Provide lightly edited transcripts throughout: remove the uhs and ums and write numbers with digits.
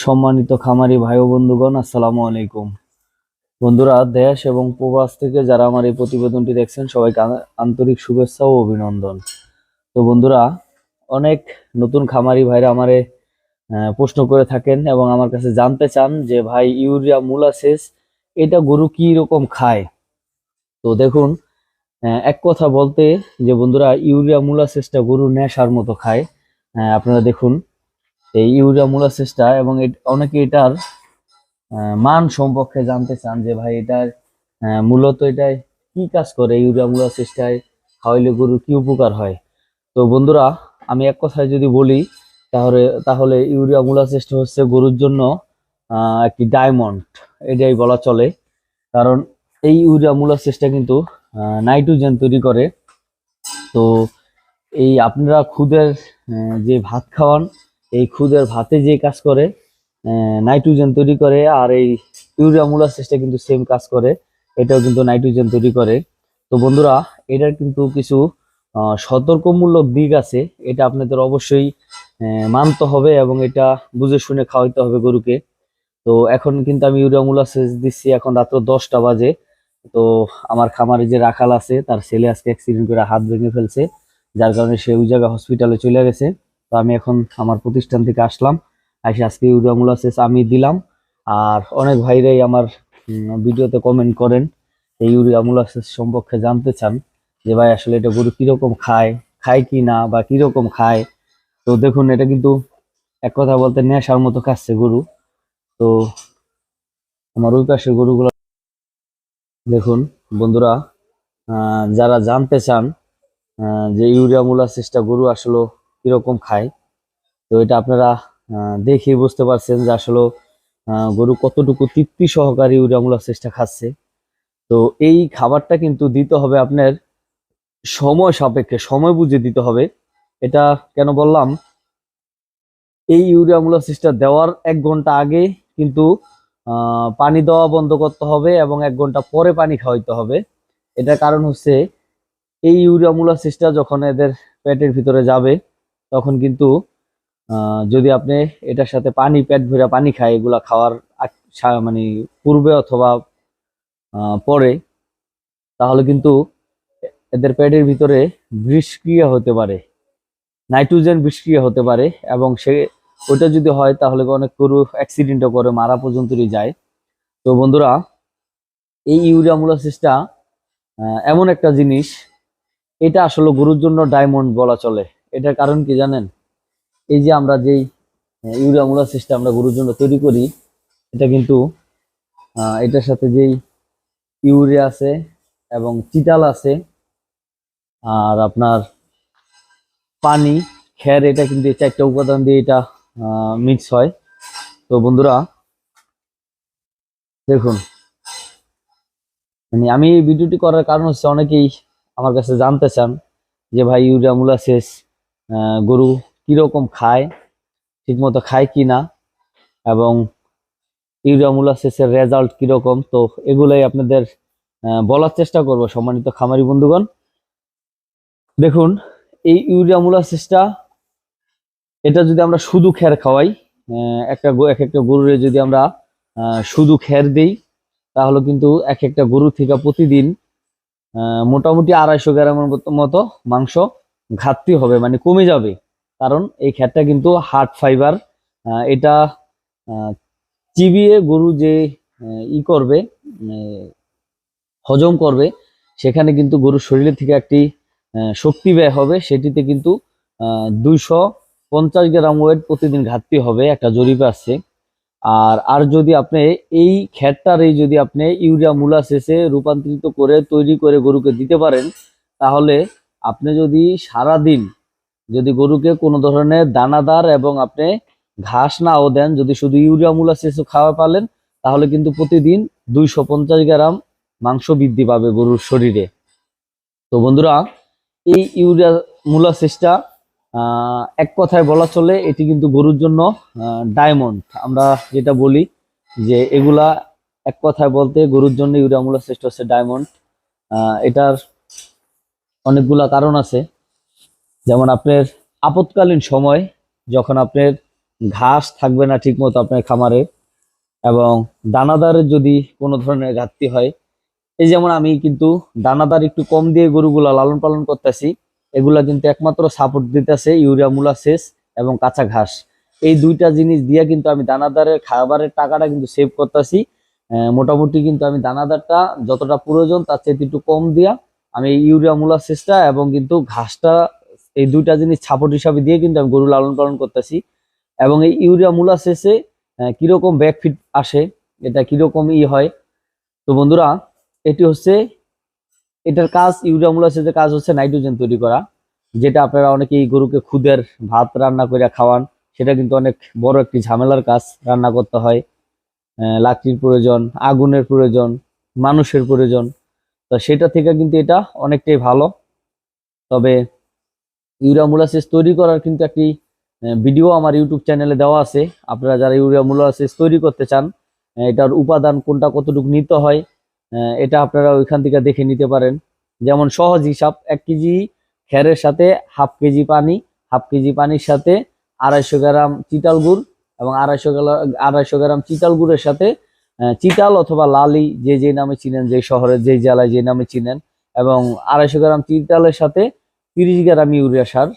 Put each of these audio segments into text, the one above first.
সম্মানিত খামারি ভাই ও বন্ধুগণ, আসসালামু আলাইকুম। বন্ধুরা, দেশ এবং প্রবাস থেকে যারা আমার এই প্রতিবেদনটি দেখছেন সবাইকে আন্তরিক শুভেচ্ছা ও অভিনন্দন। তো বন্ধুরা, অনেক নতুন খামারি ভাইরা আমারে প্রশ্ন করে থাকেন এবং আমার কাছে জানতে চান যে ভাই, ইউরিয়া মোলাসেস এটা গরু কি রকম খায়। তো দেখুন, এক কথা বলতে যে বন্ধুরা, ইউরিয়া মোলাসেসটা গরু নেশার মতো খায়। আপনারা দেখুন এই ইউরিয়া মোলাসেসটা, এবং অনেকে এটার মান সম্পর্কে জানতে চান যে ভাই এটার মূলত এটাই কি কাজ করে, ইউরিয়া মোলাসেসটায় খাওয়াইলে গরুর কি উপকার হয়। তো বন্ধুরা, আমি এক কথায় যদি বলি তাহলে তাহলে ইউরিয়া মোলাসেসটা হচ্ছে গরুর জন্য একটি ডায়মন্ড, এটাই বলা চলে। কারণ এই ইউরিয়া মোলাসেসটা কিন্তু নাইট্রোজেন তৈরি করে। তো এই আপনারা খুদের যে ভাত খাওয়ান, এই খুদের ভাতে যে কাজ করে নাইট্রোজেন তৈরি করে, আর এই ইউরিয়া মোলাসেসটা কিন্তু সেম কাজ করে, এটাও কিন্তু নাইট্রোজেন তৈরি করে। তো বন্ধুরা, এটার কিন্তু কিছু সতর্কমূলক দিক আছে, এটা আপনাদের অবশ্যই মানতে হবে এবং এটা বুঝে শুনে খাওয়াইতে হবে গরুকে। তো এখন কিন্তু আমি ইউরিয়া মোলাসেস দিচ্ছি, এখন রাত্র 10টা বাজে। তো আমার খামারে যে রাখাল আছে তার ছেলে আজকে অ্যাক্সিডেন্ট করে হাত ভেঙে ফেলছে, যার কারণে সে ওই জায়গায় হসপিটালে চলে গেছে। তো আমি এখন আমার প্রতিষ্ঠান থেকে আসলাম, এসে আজকে ইউরিয়া মোলাসেস আমি দিলাম। আর অনেক ভাইরাই আমার ভিডিওতে কমেন্ট করেন, এই ইউরিয়া মোলাসেস সম্পর্কে জানতে চান যে ভাই আসলে এটা গরু কিরকম খায়, খায় কি না বা কিরকম খায়। তো দেখুন, এটা কিন্তু এক কথা বলতে নেশার মতো খাচ্ছে গরু। তো আমার ওই পাশের গরুগুলো দেখুন বন্ধুরা, যারা জানতে চান যে ইউরিয়া মোলাসেসটা গরু আসলে কিরকম খায়, তো এটা আপনারা দেখেই বুঝতে পারছেন যে আসলে গরু কতটুকু তৃপ্তি সহকারে ইউরিয়া মোলাসেসটা খাচ্ছে। তো এই খাবারটা কিন্তু দিতে হবে আপনার সময় সাপেক্ষে, সময় বুঝে দিতে হবে। এটা কেন বললাম, এই ইউরিয়া মোলাসেসটা দেওয়ার 1 ঘন্টা আগে কিন্তু পানি দেওয়া বন্ধ করতে হবে এবং 1 ঘন্টা পরে পানি খাওয়াইতে হবে। এটার কারণ হচ্ছে, এই ইউরিয়া মোলাসেসটা যখন এদের পেটের ভিতরে যাবে তখন কিন্তু যদি আপনি এটার সাথে পানি, পেট ভরে পানি খায়, এগুলা খাওয়ার মানে পূর্বে অথবা পরে, তাহলে কিন্তু এদের পেটের ভিতরে বিষক্রিয়া হতে পারে, নাইট্রোজেন বিষক্রিয়া হতে পারে। এবং ওটা যদি হয় তাহলে অনেক গরু অ্যাক্সিডেন্টও করে, মারা পর্যন্তই যায়। তো বন্ধুরা, এই ইউরিয়া মোলাসেসটা এমন একটা জিনিস, এটা আসলে গরুর জন্য ডায়মন্ড বলা চলে। এটার কারণ কি জানেন? এই যে আমরা যেই ইউরিয়া মোলাসেসটা আমরা গরুর জন্য তৈরি করি, এটা কিন্তু এটার সাথে যেই ইউরিয়া আছে এবং চিটাল আছে, আর আপনার পানি, খ্যার, এটা কিন্তু এই 4টা উপাদান দিয়ে এটা মিক্স হয়। তো বন্ধুরা দেখুন, মানে আমি এই ভিডিওটি করার কারণ হচ্ছে অনেকেই আমার কাছে জানতে চান যে ভাই, ইউরিয়া মোলাসেস গরু কিরকম খায়, ঠিক মতো খায় কি না, এবং ইউরিয়া মোলাসেসের রেজাল্ট কিরকম। তো এগুলাই আপনাদের বলার চেষ্টা করব সম্মানিত খামারি বন্ধুগণ। দেখুন, এই ইউরিয়া মোলাসেসটা, এটা যদি আমরা শুধু খ্যার খাওয়াই, এক একটা গরুরে যদি আমরা শুধু খ্যার দেই, তাহলে কিন্তু এক একটা গরু থেকে প্রতিদিন মোটামুটি 250 গ্রামের মতো মাংস ঘাটতি হবে, মানে কমে যাবে। কারণ এই খ্যারটা কিন্তু হার্ড ফাইবার, এটা চিবিয়ে গরু যে করবে, হজম করবে, সেখানে কিন্তু গরুর শরীরে থেকে একটি শক্তি ব্যয় হবে, সেটিতে কিন্তু 250 গ্রাম ওয়েট প্রতিদিন ঘাটতি হবে, একটা জরিপে আসছে। আর আর যদি আপনি এই খ্যারটার যদি আপনি ইউরিয়া মোলাসেসে রূপান্তরিত করে তৈরি করে গরুকে দিতে পারেন, তাহলে আপনি যদি সারা দিন যদি গরুকে কোনো ধরনের দানাদার এবং আপনি ঘাস নাও দেন, যদি শুধু ইউরিয়া মোলাসেস খাওয়া পালেন, তাহলে কিন্তু প্রতিদিন 250 গ্রাম মাংস বৃদ্ধি পাবে গরুর শরীরে। তো বন্ধুরা, এই ইউরিয়া মোলাসেসটা এক কথায় বলা চলে এটি কিন্তু গরুর জন্য ডায়মন্ড। আমরা যেটা বলি যে এগুলা এক কথায় বলতে গরুর জন্য ইউরিয়া মোলাসেসটা হচ্ছে ডায়মন্ড। এটার অনেকগুলা কারণ আছে, যেমন আপনার আপৎকালীন সময় যখন আপনার ঘাস থাকবে না ঠিক মতো আপনার খামারে, এবং দানাদারের যদি কোনো ধরনের ঘাটতি হয়, এই যেমন আমি কিন্তু দানাদার একটু কম দিয়ে গরুগুলা লালন পালন করতেছি, এগুলা কিন্তু একমাত্র সাপোর্ট দিতেছে ইউরিয়া মোলাসেস এবং কাঁচা ঘাস। এই দুইটা জিনিস দিয়ে কিন্তু আমি দানাদারের খাবারের টাকাটা কিন্তু সেভ করতেছি। মোটামুটি কিন্তু আমি দানাদারটা যতটা প্রয়োজন তার চেয়ে একটু কম দিয়া আমি এই ইউরিয়া মোলাসেসটা এবং কিন্তু ঘাসটা, এই দুইটা জিনিস সাপোর্ট হিসাবে দিয়ে কিন্তু আমি গরু লালন পালন করতেছি। এবং এই ইউরিয়া মোলাসেসে কিরকম ব্যাকফিট আসে, এটা কিরকম হয়। তো বন্ধুরা, এটি হচ্ছে, এটার কাজ, ইউরিয়া মোলাসেসের কাজ হচ্ছে নাইট্রোজেন তৈরি করা, যেটা আপনারা অনেকেই গরুকে খুদের ভাত রান্না করে খাওয়ান। সেটা কিন্তু অনেক বড় একটি ঝামেলার কাজ, রান্না করতে হয়, লাকড়ির প্রয়োজন, আগুনের প্রয়োজন, মানুষের প্রয়োজন। তো সেটা থেকে কিন্তু এটা অনেকটাই ভালো। তবে ইউরিয়া মোলাসেস তৈরি করার কিন্তু একটি ভিডিও আমার ইউটিউব চ্যানেলে দেওয়া আছে। আপনারা যারা ইউরিয়া মোলাসেস তৈরি করতে চান, এটার উপাদান কোনটা কতটুকু নিতে হয়, এটা আপনারা ওইখান থেকে দেখে নিতে পারেন। যেমন সহজ হিসাব, 1 কেজি খেরের সাথে হাফ কেজি পানির সাথে 250 গ্রাম চিটাল গুড়, এবং 250 গ্রাম চিটাল গুড়ের সাথে চিটাল অথবা লালি, যে যে নামে চিনেন, যে শহরে যে জেলায় যে নামে চিনেন, এবং 250 গ্রাম চিটালের সাথে 30 গ্রাম ইউরিয়া সার।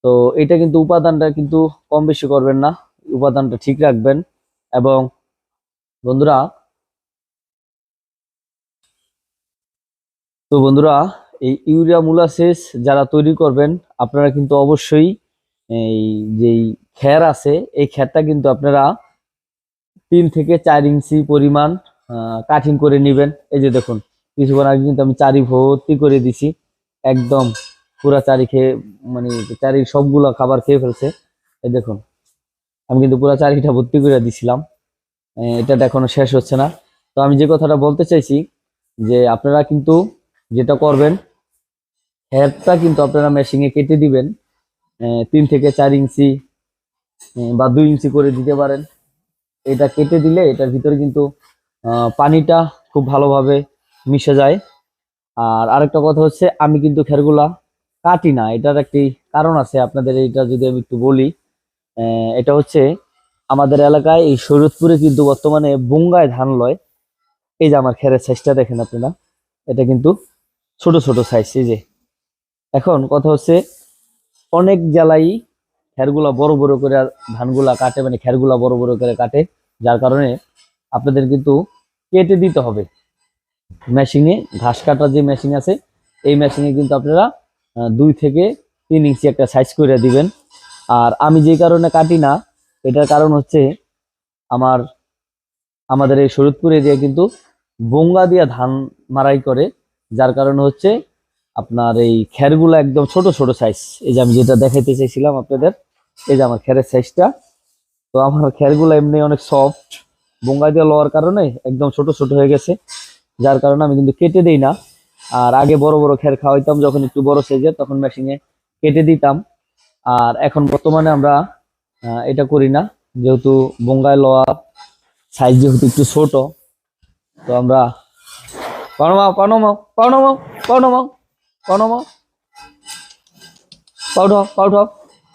তো এটা কিন্তু উপাদানটা কিন্তু কম বেশি করবেন না, উপাদানটা ঠিক রাখবেন। এবং বন্ধুরা, এই ইউরিয়া মোলাসেস যারা তৈরি করবেন, আপনারা কিন্তু অবশ্যই এই যেই খ্যার আছে, এই খ্যারটা কিন্তু আপনারা 3 থেকে 4 ইঞ্চি পরিমাণ কাটিং করে নেবেন। এই যে দেখুন, কিছুক্ষণ আগে কিন্তু আমি চারি ভর্তি করে দিছি, একদম পুরা চারি খেয়ে, মানে চারি সবগুলা খাবার খেয়ে ফেলছে। এই দেখুন, আমি কিন্তু পুরা চারিটা ভর্তি করে দিছিলাম, এটা এখনো শেষ হচ্ছে না। তো আমি যে কথাটা বলতে চাইছি, যে আপনারা কিন্তু যেটা করবেন, হেয়ারটা কিন্তু আপনারা মেশিনে কেটে দিবেন, 3 থেকে 4 ইঞ্চি বা 2 ইঞ্চি করে দিতে পারেন। এটা কেটে দিলে এটার ভিতরে কিন্তু পানিটা খুব ভালোভাবে মিশে যায়। আর আরেকটা কথা হচ্ছে, আমি কিন্তু খেরগুলা কাটি না, এটার একটি কারণ আছে আপনাদের, এটা যদি আমি একটু বলি। এটা হচ্ছে, আমাদের এলাকায় এই শরীয়তপুরে কিন্তু বর্তমানে বুঙ্গায় ধান লয়। এই যে আমার খেরের সাইজটা দেখেন আপনারা, এটা কিন্তু ছোট ছোট সাইজ। এই যে, এখন কথা হচ্ছে, অনেক জেলাই খেরগুলা বড় বড় করে ধানগুলা কাটে, মানে খেরগুলা বড় বড় করে কাটে, যার কারণে আপনাদের কিন্তু কেটে দিতে হবে মেশিনে। ঘাস কাটার যে মেশিন আছে, এই মেশিনে কিন্তু আপনারা 2 থেকে 3 ইঞ্চি একটা সাইজ করে দিবেন। আর আমি যে কারণে কাটি না, এটার কারণ হচ্ছে, আমার আমাদের এই শরীয়তপুর এরিয়া কিন্তু বঙ্গা দিয়া ধান মারাই করে, যার কারণে হচ্ছে আপনার এই খেরগুলো একদম ছোট ছোট সাইজ। এই যে আমি যেটা দেখাইতে চাইছিলাম আপনাদের, এই যে আমার খেরের সাইজটা। তো আমার খেরগুলো এমনি অনেক সফট, বঙ্গা দিয়ে লওয়ার কারণে একদম ছোট ছোট হয়ে গেছে, যার কারণে আমি কিন্তু কেটে দেই না। আর আগে বড় বড় খের খাওয়াইতাম, যখন একটু বড় সাইজের, তখন মেশিনে কেটে দিতাম। আর এখন বর্তমানে আমরা এটা করি না, যেহেতু বঙ্গায় লওয়া সাইজ যেহেতু একটু ছোট, তো আমরা পাউনামাও পাউনামাও পাউনামাও পাউনামাও পাউনামাও পাউঠাও পাউঠাও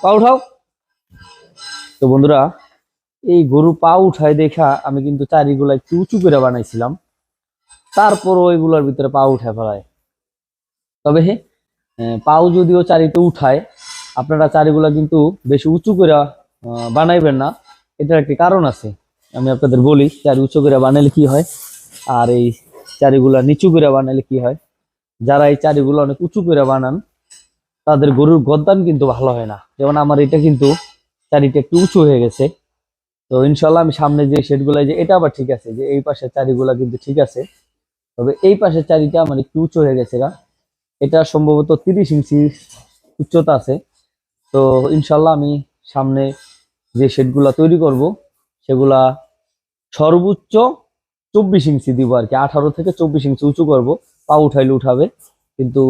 পাউঠাও। তো বন্ধুরা, এই গরু পা উঠায় দেখা আমি কিন্তু চারিগুলা একটু উঁচু করে বানাইছিলাম, তারপর ওইগুলোর ভিতরে পা উঠায় ফেলায়। তবে পাও যদিও চারিতে উঠায়, আপনারা চারিগুলা কিন্তু বেশি উঁচু করে বানাইবেন না। এটার একটি কারণ আছে, আমি আপনাদের বলি। চারি উঁচু করে বানাইলে কি হয়, আর এই চারিগুলা নিচু করে বানাইলে কি হয়। যারা এই চারিগুলো অনেক উঁচু করে বানান, তাদের গরুর গদ্দান কিন্তু ভালো হয় না। যেমন আমার এটা কিন্তু চারিটা একটু উঁচু হয়ে গেছে। তো ইনশাল্লাহ আমি সামনে যে শেডগুলো, যে এটা আবার ঠিক আছে, যে এই পাশের চারিগুলা কিন্তু ঠিক আছে, তবে এই পাশের চারিটা আমার একটু উঁচু হয়ে গেছে গা। এটা সম্ভবত 30 ইঞ্চি উচ্চতা আছে। তো ইনশাল্লাহ আমি সামনে যে শেডগুলা তৈরি করব, সেগুলা সর্বোচ্চ 24 ইঞ্চি দিব আর কি, 18 থেকে 24 ইঞ্চি উঁচু করব। পা উঠাইলে উঠাবে, কিন্তু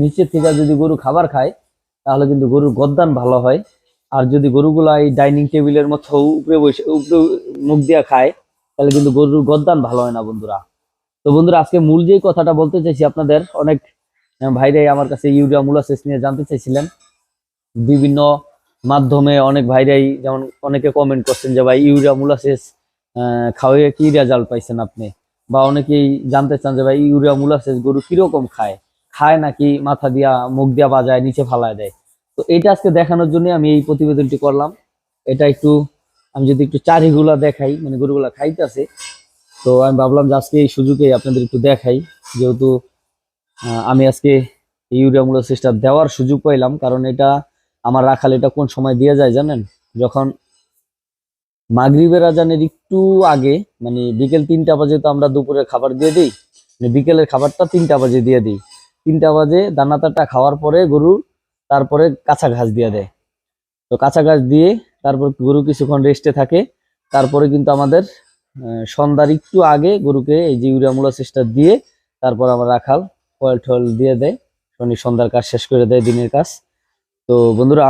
নিচের থেকে যদি গরু খাবার খায়, তাহলে কিন্তু গরুর গদ্দান ভালো হয়। আর যদি গরুগুলা এই ডাইনিং টেবিলের মতো উপরে বসে, উপরে মুখ দিয়ে খায়, তাহলে কিন্তু গরুর গদ্দান ভালো হয় না বন্ধুরা। তো বন্ধুরা, আজকে মূল যে কথাটা বলতে চাইছি, আপনাদের অনেক ভাইরাই আমার কাছে ইউরিয়া মোলাসেস নিয়ে জানতে চাইছিলেন, বিভিন্ন মাধ্যমে অনেক ভাইরাই যেমন অনেকে কমেন্ট করছেন যে ভাই ইউরিয়া মোলাসেস খাওয়াইয়ে কি রেজাল্ট পাইছেন আপনি, বা অনেকেই জানতে চান যে ভাই ইউরিয়া মোলাসেস গরু কিরকম খায়, খায় নাকি মাথা দিয়া মুখ দিয়া বাজায় নিচে ফালায় দেয়। তো এটা আজকে দেখানোর জন্য আমি এই প্রতিবেদনটি করলাম। এটা একটু আমি যদি একটু চারিগুলা দেখাই, মানে গরুগুলা খাইতেছে, তো আমি ভাবলাম যে আজকে এই সুযোগে আপনাদের একটু দেখাই, যেহেতু আমি আজকে ইউরিয়া মোলাসেসটা দেওয়ার সুযোগ পাইলাম, কারণ এটা আমার রাখাল এটা কোন সময় দিয়ে যায় জানেন, যখন মাগরিবের আজানের একটু আগে, মানে বিকেল 3টা বাজে তো আমরা দুপুরের খাবার দিয়ে দিই, মানে বিকেলের খাবারটা 3টা বাজে দিয়ে দিই। 3টা বাজে দানাদারটা খাওয়ার পরে গরু তারপরে কাঁচা ঘাস দিয়ে দেয়। তো কাঁচা ঘাস দিয়ে তারপর গরু কিছুক্ষণ রেস্টে থাকে। তারপরে কিন্তু আমাদের সন্ধ্যার একটু আগে গরুকে এই যে ইউরিয়া মোলাসেসটা দিয়ে তারপর আমরা রাখাল ফল টল দিয়ে দেয়, সন্ধ্যার কাজ শেষ করে দেয়, দিনের কাজ। তো বন্ধুরা,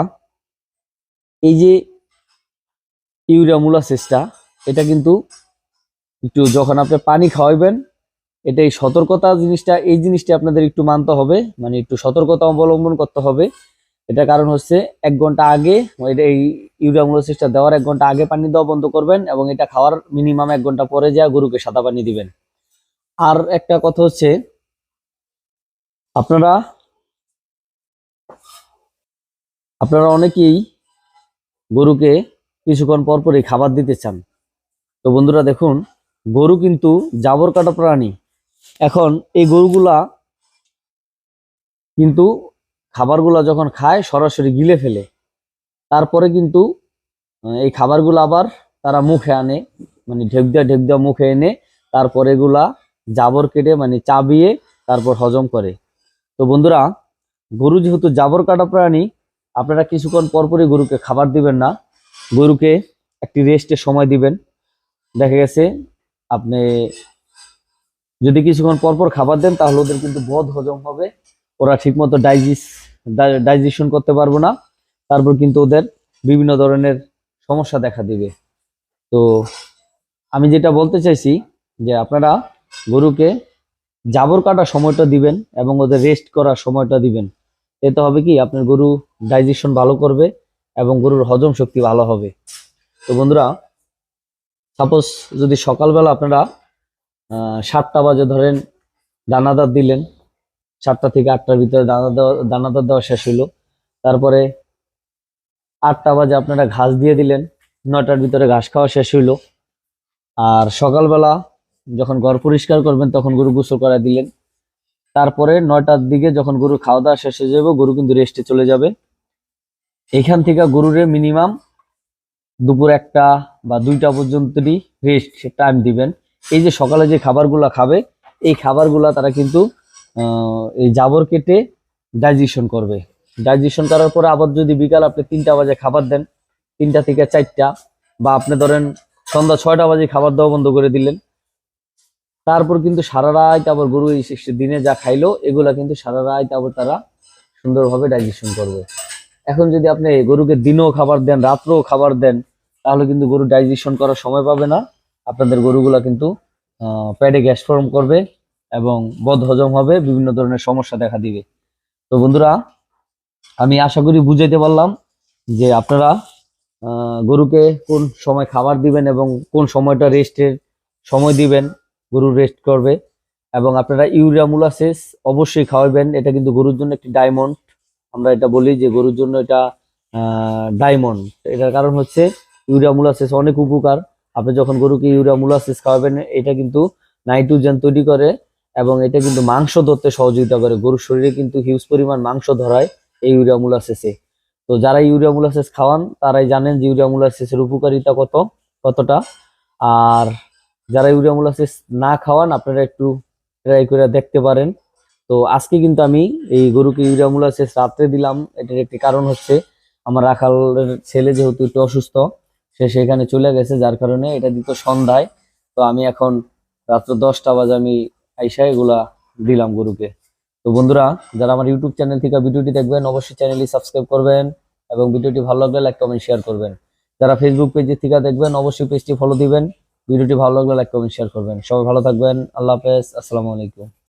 এই যে ইউরিয়া মোলাসেসটা, এটা কিন্তু একটু যখন আপনি পানি খাওয়াইবেন, এটা এই সতর্কতা জিনিসটা, এই জিনিসটা আপনাদের একটু মানতে হবে, মানে একটু সতর্কতা অবলম্বন করতে হবে। এটা কারণ হচ্ছে 1 ঘন্টা আগে, এই ইউরিয়া মোলাসেসটা দেওয়ার 1 ঘন্টা আগে পানি দেওয়া বন্ধ করবেন, এবং এটা খাওয়ার মিনিমাম 1 ঘন্টা পরে যা গরুকে সাদা পানি দিবেন। আর একটা কথা হচ্ছে, আপনারা অনেকেই গরুকে কিছুক্ষণ পরপরই খাবার দিতে চান। তো বন্ধুরা দেখুন, গরু কিন্তু জাবর কাটা প্রাণী। এখন এই গরুগুলা কিন্তু খাবারগুলা যখন খায় সরাসরি গিলে ফেলে, তারপরে কিন্তু এই খাবারগুলো আবার তারা মুখে আনে, মানে ঢেক দেওয়া মুখে এনে তারপর এগুলা জাবর কেটে মানে চাবিয়ে তারপর হজম করে। তো বন্ধুরা, গরু যেহেতু জাবর কাটা প্রাণী, আপনারা কিছুক্ষণ পরপরই গরুকে খাবার দিবেন না, গরুকে একটি রেস্টের সময় দিবেন। দেখা গেছে আপনি যদি কিছুক্ষণ পরপর খাবার দেন, তাহলে ওদের কিন্তু বদ হজম হবে, ওরা ঠিকমতো ডাইজেশন করতে পারবো না, তারপর কিন্তু ওদের বিভিন্ন ধরনের সমস্যা দেখা দিবে। তো আমি যেটা বলতে চাইছি যে আপনারা গরুকে জাবর কাটার সময়টা দিবেন এবং ওদের রেস্ট করার সময়টা দিবেন। এতে হবে কি, আপনার গরু ডাইজেশন ভালো করবে এবং গরুর হজম শক্তি ভালো হবে। তো বন্ধুরা, সাপোজ যদি সকালবেলা আপনারা 7টা বাজে ধরেন দানাদার দিলেন, 7টা থেকে 8টার ভিতরে দানাদার দেওয়া শেষ হইলো, তারপরে 8টা বাজে আপনারা ঘাস দিয়ে দিলেন, 9টার ভিতরে ঘাস খাওয়া শেষ হইলো, আর সকালবেলা যখন ঘর পরিষ্কার করবেন তখন গরু গোসল করা দিলেন, তারপরে 9টার দিকে যখন গরু খাওয়া দাওয়া শেষ হয়ে যাবে, গরু কিন্তু রেস্টে চলে যাবে। এখান থেকে গরুরে মিনিমাম দুপুর 1টা বা 2টা পর্যন্তই রেস্ট টাইম দিবেন। এই যে সকালে যে খাবারগুলা খাবে, এই খাবারগুলা তারা কিন্তু এই জাবর কেটে ডাইজেশন করবে। ডাইজেশন করার পরে আবার যদি বিকাল আপনি 3টা বাজে খাবার দেন, 3টা থেকে 4টা, বা আপনি ধরেন সন্ধ্যা 6টা বাজে খাবার দেওয়া বন্ধ করে দিলেন, তারপর কিন্তু সারা রাত আবার গরু এই দিনে যা খাইলো এগুলা কিন্তু সারা রাত আবার তারা সুন্দরভাবে ডাইজেশন করবে। এখন যদি আপনি গরুকে দিনেও খাবার দেন, রাত্রেও খাবার দেন, তাহলে কিন্তু গরু ডাইজেশন করার সময় পাবে না, আপনাদের গরুগুলা কিন্তু পেটে গ্যাস ফর্ম করবে এবং বদ হজম হবে, বিভিন্ন ধরনের সমস্যা দেখা দিবে। তো বন্ধুরা, আমি আশা করি বুঝাইতে পারলাম যে আপনারা গরুকে কোন সময় খাবার দিবেন এবং কোন সময়টা রেস্টের সময় দিবেন, গরু রেস্ট করবে। এবং আপনারা ইউরিয়া মোলাসেস অবশ্যই খাওয়াবেন, এটা কিন্তু গরুর জন্য একটি ডায়মন্ড। আমরা এটা বলি যে গরুর জন্য এটা ডায়মন্ড। এটার কারণ হচ্ছে ইউরিয়া মোলাসেস অনেক উপকার। আপনি যখন গরুকে ইউরিয়া মোলাসেস খাওয়াবেন, এটা কিন্তু নাইট্রোজেন তৈরি করে এবং এটা কিন্তু মাংস ধরতে সহযোগিতা করে। গরুর শরীরে কিন্তু হিউজ পরিমাণ মাংস ধরায় এই ইউরিয়া মোলাসেসে। তো যারা ইউরিয়া মোলাসেস খাওয়ান তারাই জানেন যে ইউরিয়া মোলাসেসের উপকারিতা কতটা। আর যারা ইউরিয়া মোলাসেস না খাওয়ান, আপনারা একটু ট্রাই করে দেখতে পারেন। তো আজকে কিন্তু আমি এই গরুকে ইউরিয়া মোলাসেস রাত্রে দিলাম, এটার একটি কারণ হচ্ছে আমার রাখালের ছেলে যেহেতু একটু অসুস্থ, সে সেখানে চলে গেছে, যার কারণে এটা দিত সন্ধ্যায়। তো আমি এখন রাত্র 10টা বাজে আমি আইসা এগুলা দিলাম গরুকে। তো বন্ধুরা, যারা আমার ইউটিউব চ্যানেল থেকে ভিডিওটি দেখবেন, অবশ্যই চ্যানেলটি সাবস্ক্রাইব করবেন এবং ভিডিওটি ভালো লাগলে লাইক কমেন্ট শেয়ার করবেন। যারা ফেসবুক পেজ থেকে দেখবেন, অবশ্যই পেজটি ফলো দিবেন। ভিডিওটি ভালো লাগলে লাইক কমেন্ট শেয়ার করবেন। সবাই ভালো থাকবেন। আল্লাহ হাফেজ। আসসালামু আলাইকুম।